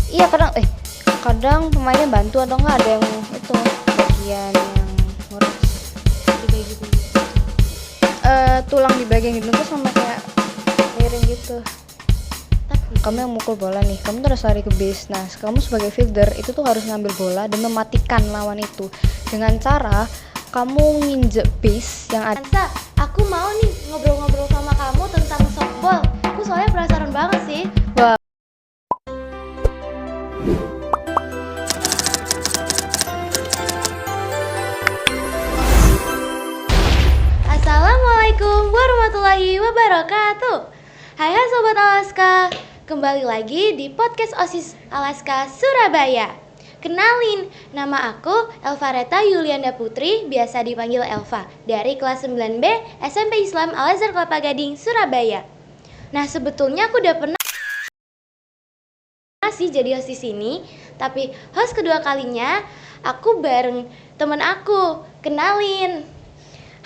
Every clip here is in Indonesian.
Iya kadang pemainnya bantu atau enggak ada yang itu bagian yang ngurus Dibagi-bagi. tulang di bagian hidung tuh sama kayak miring gitu. Tapi Kamu yang mukul bola nih, kamu tuh harus lari ke base. Nah, kamu sebagai fielder itu tuh harus ngambil bola dan mematikan lawan itu dengan cara kamu nginjek base yang ada. Kansa, aku mau nih ngobrol-ngobrol sama kamu tentang softball. Aku soalnya penasaran banget sih. Wah, Assalamualaikum warahmatullahi wabarakatuh. Hai Sobat Alaska, kembali lagi di podcast OSIS Alaska Surabaya. Kenalin, nama aku Elvareta Yulianda Putri, biasa dipanggil Elva, dari kelas 9B SMP Islam Al-Azhar Kelapa Gading, Surabaya. Nah, sebetulnya aku udah pernah sih jadi host di sini, tapi host kedua kalinya aku bareng temen aku. Kenalin.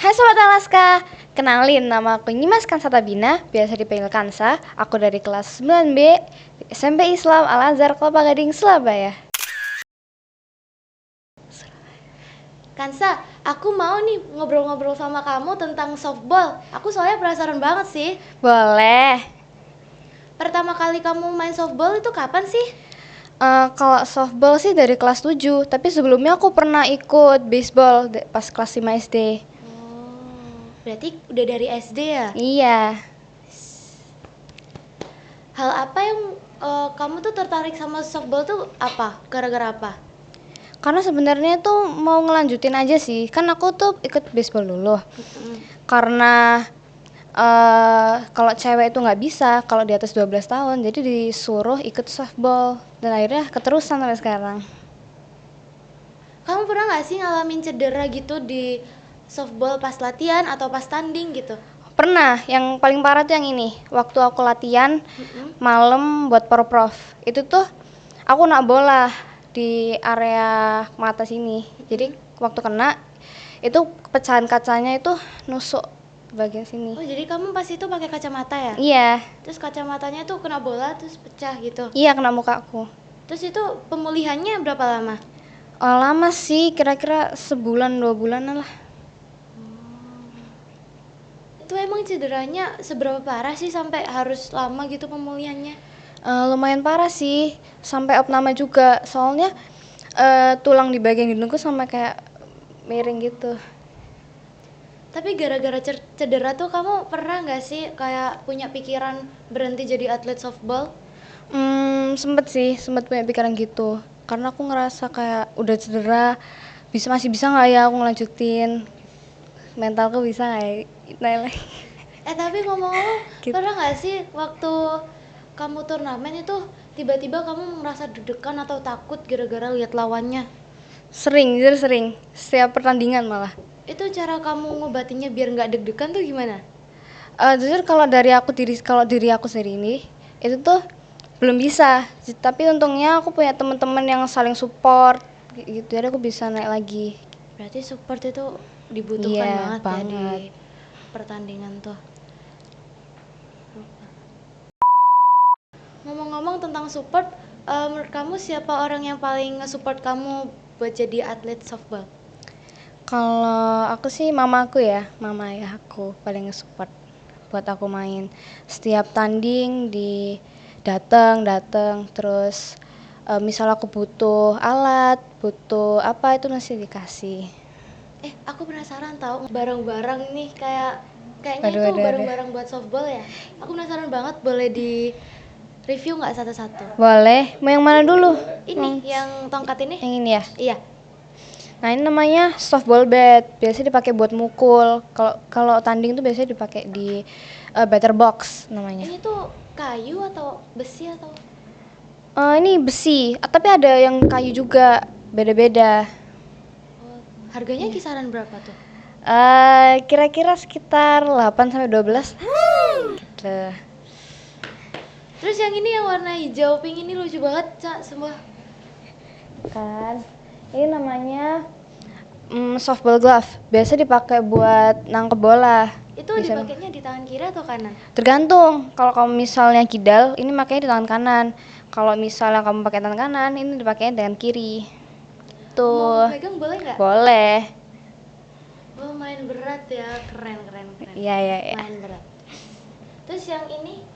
hai Sobat Alaska, kenalin nama aku Nyimas Kansa Tabina, biasa dipanggil Kansa. Aku dari kelas 9B SMP Islam Al-Azhar Kelapa Gading, Surabaya. Kansa, aku mau nih ngobrol-ngobrol sama kamu tentang softball. Aku soalnya penasaran banget sih. Boleh. Pertama kali kamu main softball itu kapan sih? Kalau softball sih dari kelas 7, tapi sebelumnya aku pernah ikut baseball pas kelas 5 SD. Oh, berarti udah dari SD ya? Iya. Hal apa yang kamu tuh tertarik sama softball tuh apa? Gara-gara apa? Karena sebenarnya tuh mau ngelanjutin aja sih. Kan aku tuh ikut baseball dulu. Karena kalau cewek itu nggak bisa kalau di atas 12 tahun, jadi disuruh ikut softball dan akhirnya keterusan sampai sekarang. Kamu pernah nggak sih ngalamin cedera gitu di softball pas latihan atau pas tanding gitu? Pernah, yang paling parah tuh yang ini. Waktu aku latihan malam buat prof. Itu tuh aku kena bola di area mata sini. Jadi waktu kena itu pecahan kacanya itu nusuk bagian sini. Oh, jadi kamu pas itu pakai kacamata ya? Iya, Terus kacamatanya tuh kena bola terus pecah gitu. iya kena mukaku. Terus itu pemulihannya berapa lama? Lama sih, kira-kira sebulan 2 bulanan lah. Itu emang cederanya seberapa parah sih sampai harus lama gitu pemulihannya? Lumayan parah sih, sampai opname juga. Soalnya tulang di bagian hidungku sama kayak miring gitu. Tapi gara-gara cedera tuh kamu pernah nggak sih kayak punya pikiran berhenti jadi atlet softball? Sempet punya pikiran gitu. Karena aku ngerasa kayak udah cedera, masih bisa nggak ya aku ngelanjutin? Mentalku bisa nggak ya? Nah, Tapi ngomong-ngomong, Gitu. pernah nggak sih waktu kamu turnamen itu tiba-tiba kamu merasa deg-degan atau takut gara-gara lihat lawannya? Jujur sering. Setiap pertandingan malah. Itu cara kamu ngobatinnya biar nggak deg-degan tuh gimana? Jujur kalau diri aku sendiri ini itu tuh belum bisa. Tapi untungnya aku punya teman-teman yang saling support gitu. Jadi aku bisa naik lagi. Berarti support itu dibutuhkan Iya, banget ya di banget. pertandingan tuh. Ngomong-ngomong tentang support, menurut kamu siapa orang yang paling nge-support kamu buat jadi atlet softball? Kalau aku sih mamaku ya, mama ayah aku paling nge-support buat aku main. Setiap tanding dateng terus misal aku butuh alat, butuh apa itu masih dikasih. Aku penasaran tahu barang-barang nih kayaknya Aduh, itu aduh. barang-barang buat softball ya. Aku penasaran banget, boleh di review nggak satu-satu? Boleh, mau yang mana dulu? Ini yang tongkat ini? Yang ini ya. Iya. Nah, ini namanya softball bat. Biasanya dipakai buat mukul. Kalau tanding tuh biasanya dipakai di batter box namanya. Ini tuh kayu atau besi atau? Ini besi, tapi ada yang kayu juga, beda-beda. Harganya kisaran berapa tuh? Kira-kira sekitar 8 sampai 12. Gitu. Terus yang ini yang warna hijau pink ini lucu banget, Cak, semua. Kan. Ini namanya softball glove. Biasa dipakai buat nangkep bola. Itu Bisa- dipakainya di tangan kiri atau kanan? Tergantung. Kalau kamu misalnya kidal, ini makanya di tangan kanan. Kalau misalnya kamu pakai tangan kanan, ini dipakainya dengan kiri. Mau Tuh, pegang boleh nggak? boleh. Oh, main berat ya, keren. Iya. Main berat. Terus yang ini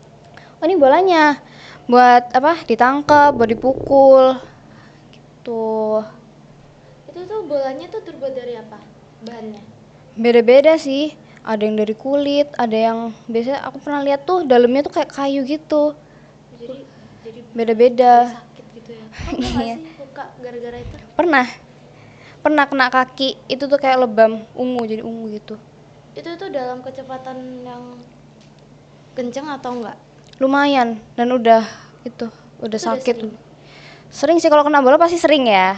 Oh, ini bolanya. Buat apa? Ditangkap, buat dipukul. Tuh, itu tuh bolanya tuh terbuat dari apa? Bahannya? beda-beda sih. Ada yang dari kulit, ada yang biasanya aku pernah lihat tuh dalamnya tuh kayak kayu gitu. Jadi Beda-beda. sakit gitu ya. Kamu pernah nggak Iya. sih luka gara-gara itu? Pernah kena kaki. Itu tuh kayak lebam ungu, jadi ungu gitu. Itu tuh dalam kecepatan yang kenceng atau enggak? Lumayan, dan udah Udah sakit. sering? Sering sih kalau kena bola, pasti sering ya.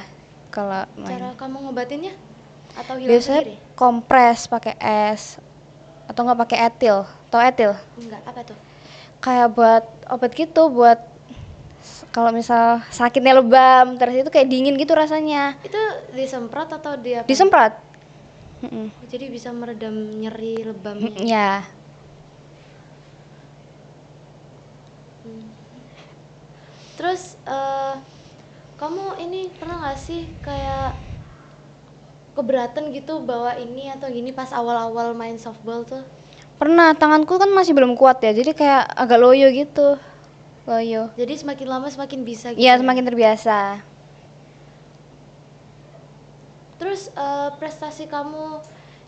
Kalau Cara main. kamu ngobatinnya atau hilang Biasanya sendiri? kompres pakai es atau nggak pakai etil. Tahu etil? Enggak, apa tuh? Kayak buat obat gitu, buat kalau misal sakitnya lebam, terus itu kayak dingin gitu rasanya. Itu disemprot atau dia apa? Disemprot. Mm-mm. Jadi bisa meredam nyeri lebamnya. Ya. Terus kamu ini pernah nggak sih kayak keberatan gitu bawa ini atau gini pas awal-awal main softball tuh? Pernah, tanganku kan masih belum kuat ya, jadi kayak agak loyo gitu. Loyo. Jadi semakin lama semakin bisa gitu. Iya, ya? semakin terbiasa. Terus prestasi kamu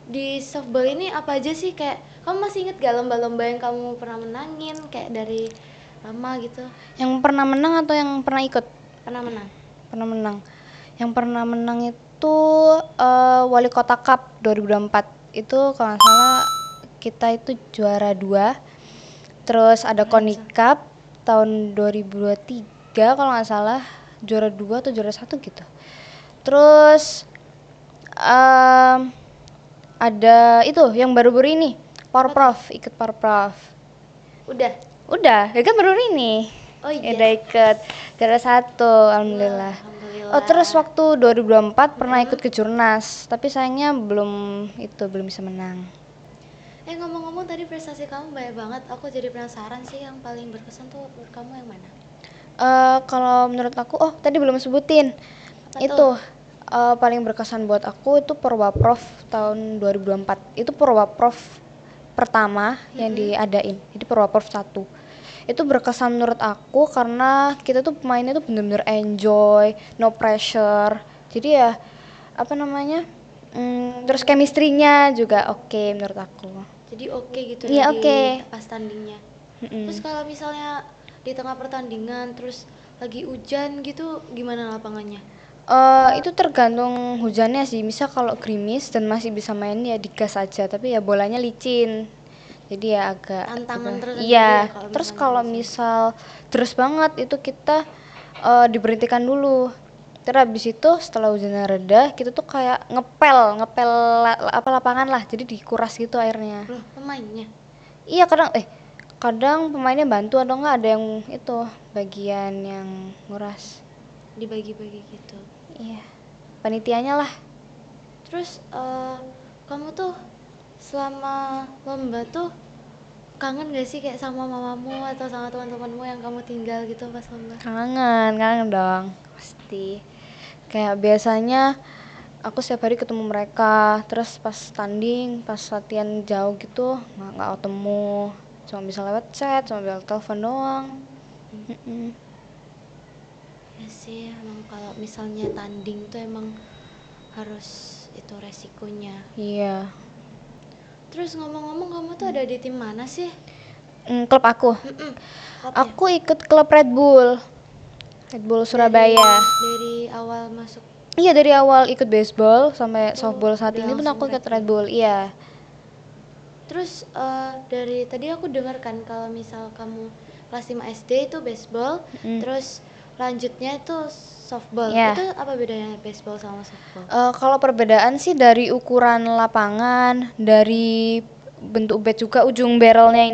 di softball ini apa aja sih? Kayak kamu masih inget gak lomba-lomba yang kamu pernah menangin kayak dari lama gitu? Yang pernah menang atau yang pernah ikut? Pernah menang? Pernah menang. Yang pernah menang itu Wali Kota Cup 2024. Itu kalau nggak salah kita itu juara 2. Terus ada Koni Cup tahun 2023 kalau nggak salah juara 2 atau juara 1 gitu. Terus ada itu yang baru-baru ini Powerprof, ikut Powerprof. Udah, ya kan baru ini. Oh iya. Udah ikut juara 1, alhamdulillah. Alhamdulillah. Oh, terus waktu 2024 pernah ikut ke Jurnas, tapi sayangnya belum bisa menang. Ngomong-ngomong tadi prestasi kamu banyak banget. Aku jadi penasaran sih yang paling berkesan tuh menurut kamu yang mana? Kalau menurut aku, tadi belum sebutin. Apa Itu tuh? paling berkesan buat aku itu Purwaprof tahun 2024. Itu Purwaprof pertama yang diadain. Jadi Purwaprof 1. Itu berkesan menurut aku karena kita tuh pemainnya tuh bener-bener enjoy, no pressure. Jadi ya apa namanya? Terus chemistry-nya juga oke menurut aku. Jadi oke gitu Iya, ya oke. pas tandingnya. Mm-mm. Terus kalau misalnya di tengah pertandingan terus lagi hujan gitu gimana lapangannya? Itu tergantung hujannya sih. Misal kalau gerimis dan masih bisa main ya digas aja, tapi ya bolanya licin. Jadi ya agak Tantangan gitu. tersendiri Iya. ya kalau Terus misalnya kalau hujan. misal terus banget itu kita diberhentikan dulu. Terus habis itu setelah hujannya reda, kita tuh kayak ngepel lapangan lah. Jadi dikuras gitu airnya. Loh, pemainnya? Iya, kadang pemainnya bantu atau enggak ada yang itu bagian yang nguras. Dibagi-bagi gitu. Iya. Panitianya lah. Terus kamu tuh selama lomba tuh kangen gak sih kayak sama mamamu atau sama teman-temanmu yang kamu tinggal gitu pas lomba? Kangen dong, pasti. Kayak biasanya aku setiap hari ketemu mereka, terus pas tanding, pas latihan jauh gitu nggak ketemu, cuma bisa lewat chat, cuma bisa telepon doang. Ya sih, emang kalau misalnya tanding tuh emang harus itu resikonya. Iya. Terus ngomong-ngomong kamu tuh ada di tim mana sih? Klub aku. Klubnya. Aku ikut klub Red Bull Surabaya. Dari awal masuk. Iya, dari awal ikut baseball sampai softball saat udah ini pun langsung aku ikut Red Red Bull. Iya. Terus dari tadi aku dengar kan kalau misal kamu kelas 5 SD itu baseball, terus lanjutnya itu softball. Iya. Itu apa bedanya baseball sama softball? Kalau perbedaan sih dari ukuran lapangan, dari bentuk bat juga, ujung barrelnya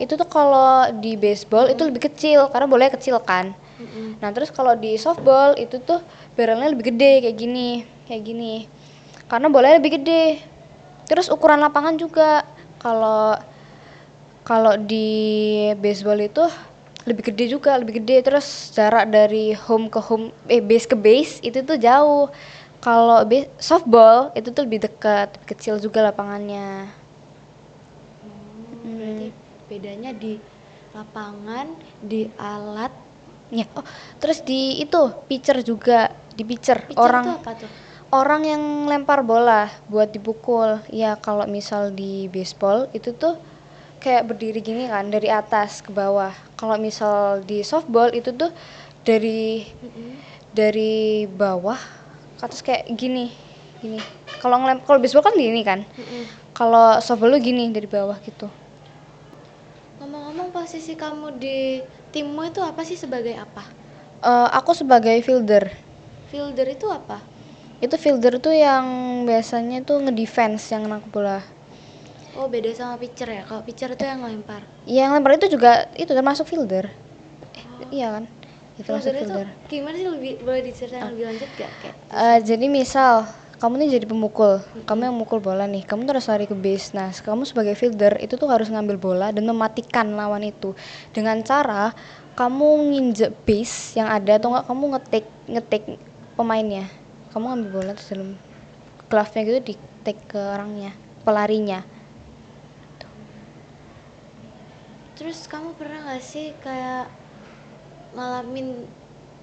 itu tuh kalau di baseball itu lebih kecil karena bolanya kecil kan. Nah, terus kalau di softball itu tuh barrelnya lebih gede kayak gini. Karena bolanya lebih gede. Terus ukuran lapangan juga kalau di baseball itu lebih gede juga, lebih gede. Terus jarak dari home ke home, base ke base itu tuh jauh. Kalau softball itu tuh lebih dekat, lebih kecil juga lapangannya. Berarti bedanya di lapangan, di alat. Ya, oh, terus di itu pitcher juga, di pitcher, Pitcher orang itu apa tuh? orang yang lempar bola buat dipukul. Ya kalau misal di baseball itu tuh kayak berdiri gini kan dari atas ke bawah. Kalau misal di softball itu tuh dari dari bawah ke atas kayak gini, gini. Kalau baseball kan gini kan. Kalau softball lu gini dari bawah gitu. Ngomong-ngomong, posisi kamu di timmu itu apa sih, sebagai apa? Aku sebagai fielder. Fielder itu apa? Itu fielder tuh yang biasanya tuh ngedefense yang nangkep bola. Oh, beda sama pitcher ya. Kalau pitcher itu yang lempar. Yang lempar itu juga itu termasuk fielder. Iya kan? Itu termasuk Fielder itu fielder. gimana sih, lebih boleh diceritain lebih lanjut gak? Kayak Jadi misal kamu nih jadi pemukul, kamu yang mukul bola nih, kamu terus lari ke base. Nah, kamu sebagai fielder itu tuh harus ngambil bola dan mematikan lawan itu dengan cara kamu nginjek base yang ada atau enggak kamu ngetik pemainnya. Kamu ngambil bola terus dalam glove-nya gitu di take ke orangnya, pelarinya. Terus kamu pernah gak sih kayak ngalamin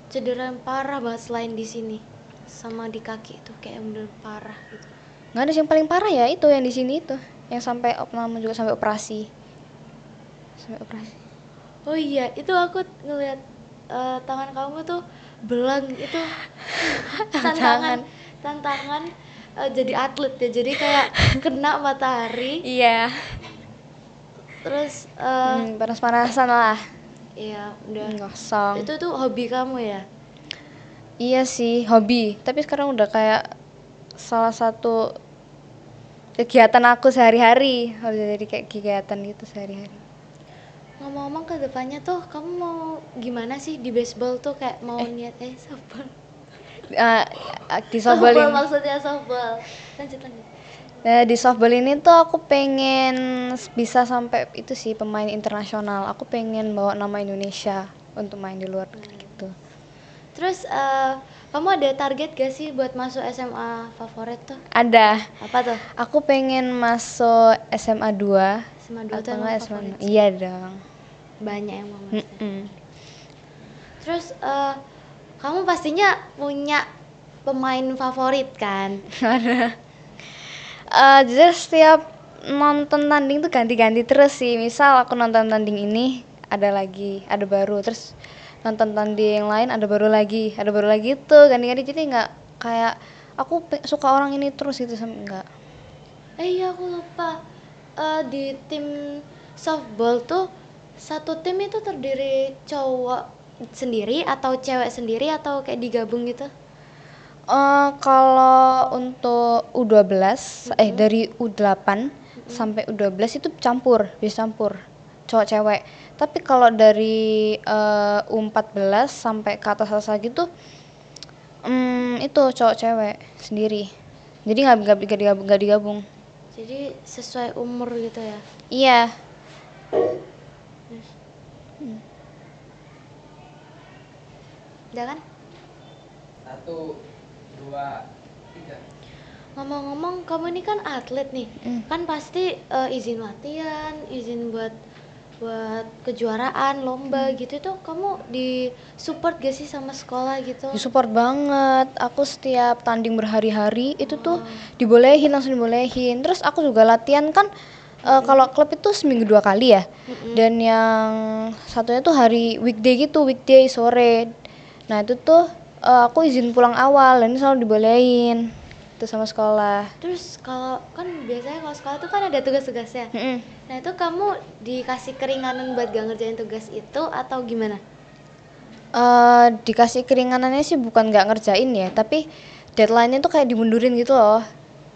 cedera yang parah banget selain di sini sama di kaki itu, kayak yang bener parah gitu? Nggak ada sih, yang paling parah ya itu yang di sini itu, yang sampai mama juga sampai operasi. Oh iya, itu aku ngeliat tangan kamu tuh belang itu. tantangan jadi atlet ya, jadi kayak kena matahari. Iya. Terus Panas-panasan lah. ya udah, Ngosong. itu tuh hobi kamu ya? Iya sih, hobi. Tapi sekarang udah kayak salah satu kegiatan aku sehari-hari. Udah jadi kayak kegiatan gitu sehari-hari. Ngomong-ngomong, ke depannya tuh kamu mau gimana sih di baseball tuh, kayak mau niat softball? Di softball Softball ini, maksudnya, softball. Lanjut. di softball ini tuh aku pengen bisa sampai itu sih pemain internasional. Aku pengen bawa nama Indonesia untuk main di luar negeri gitu. Terus kamu ada target gak sih buat masuk SMA favorit tuh? Ada. Apa tuh? Aku pengen masuk SMA 2 SMA 2 tuh atau emang enggak favorit SMA. sih? Iya dong. Banyak yang mau masuk. Terus kamu pastinya punya pemain favorit kan? Jadi setiap nonton tanding tuh ganti-ganti terus sih. Misal aku nonton tanding ini ada baru, terus nonton tanding yang lain ada baru lagi tuh ganti-ganti. Jadi nggak kayak aku suka orang ini terus gitu, enggak. Iya, aku lupa. Di tim softball tuh satu tim itu terdiri cowok sendiri atau cewek sendiri atau kayak digabung gitu? Kalau untuk U12 dari U8 sampai U12 itu bisa campur cowok cewek. Tapi kalau dari U14 sampai ke atas gitu itu cowok cewek sendiri. Jadi nggak digabung. Jadi sesuai umur gitu ya? Iya. Udah kan? 1, 2, 3. Ngomong-ngomong, kamu ini kan atlet nih, kan pasti izin latihan, izin buat kejuaraan, lomba gitu tuh kamu di support gak sih sama sekolah gitu? Disupport banget. Aku setiap tanding berhari-hari itu tuh langsung dibolehin. Terus aku juga latihan kan kalau klub itu seminggu 2 kali ya. Dan yang satunya tuh hari weekday sore. Nah, itu tuh aku izin pulang awal dan ini selalu dibolehin itu sama sekolah. Terus kalau kan biasanya kalau sekolah tuh kan ada tugas-tugasnya. Nah, itu kamu dikasih keringanan buat gak ngerjain tugas itu atau gimana? Dikasih keringanannya sih bukan nggak ngerjain ya, tapi deadline-nya tuh kayak dimundurin gitu loh.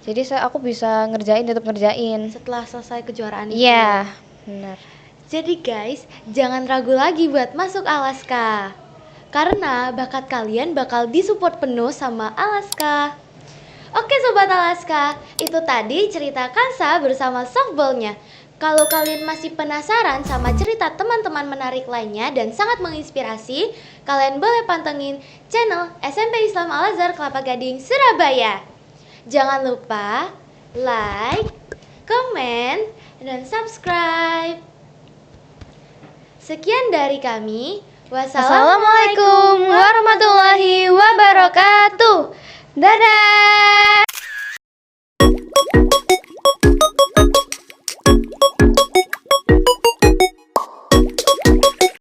Jadi aku bisa tetap ngerjain Setelah selesai kejuaraan itu. Iya, benar. Jadi guys, jangan ragu lagi buat masuk Alaska, karena bakat kalian bakal disupport penuh sama Alaska. Oke Sobat Alaska, itu tadi cerita Kansa bersama softballnya. Kalau kalian masih penasaran sama cerita teman-teman menarik lainnya dan sangat menginspirasi, kalian boleh pantengin channel SMP Islam Al-Azhar Kelapa Gading, Surabaya. Jangan lupa like, komen, dan subscribe. Sekian dari kami. Wassalamualaikum warahmatullahi wabarakatuh. Dadah.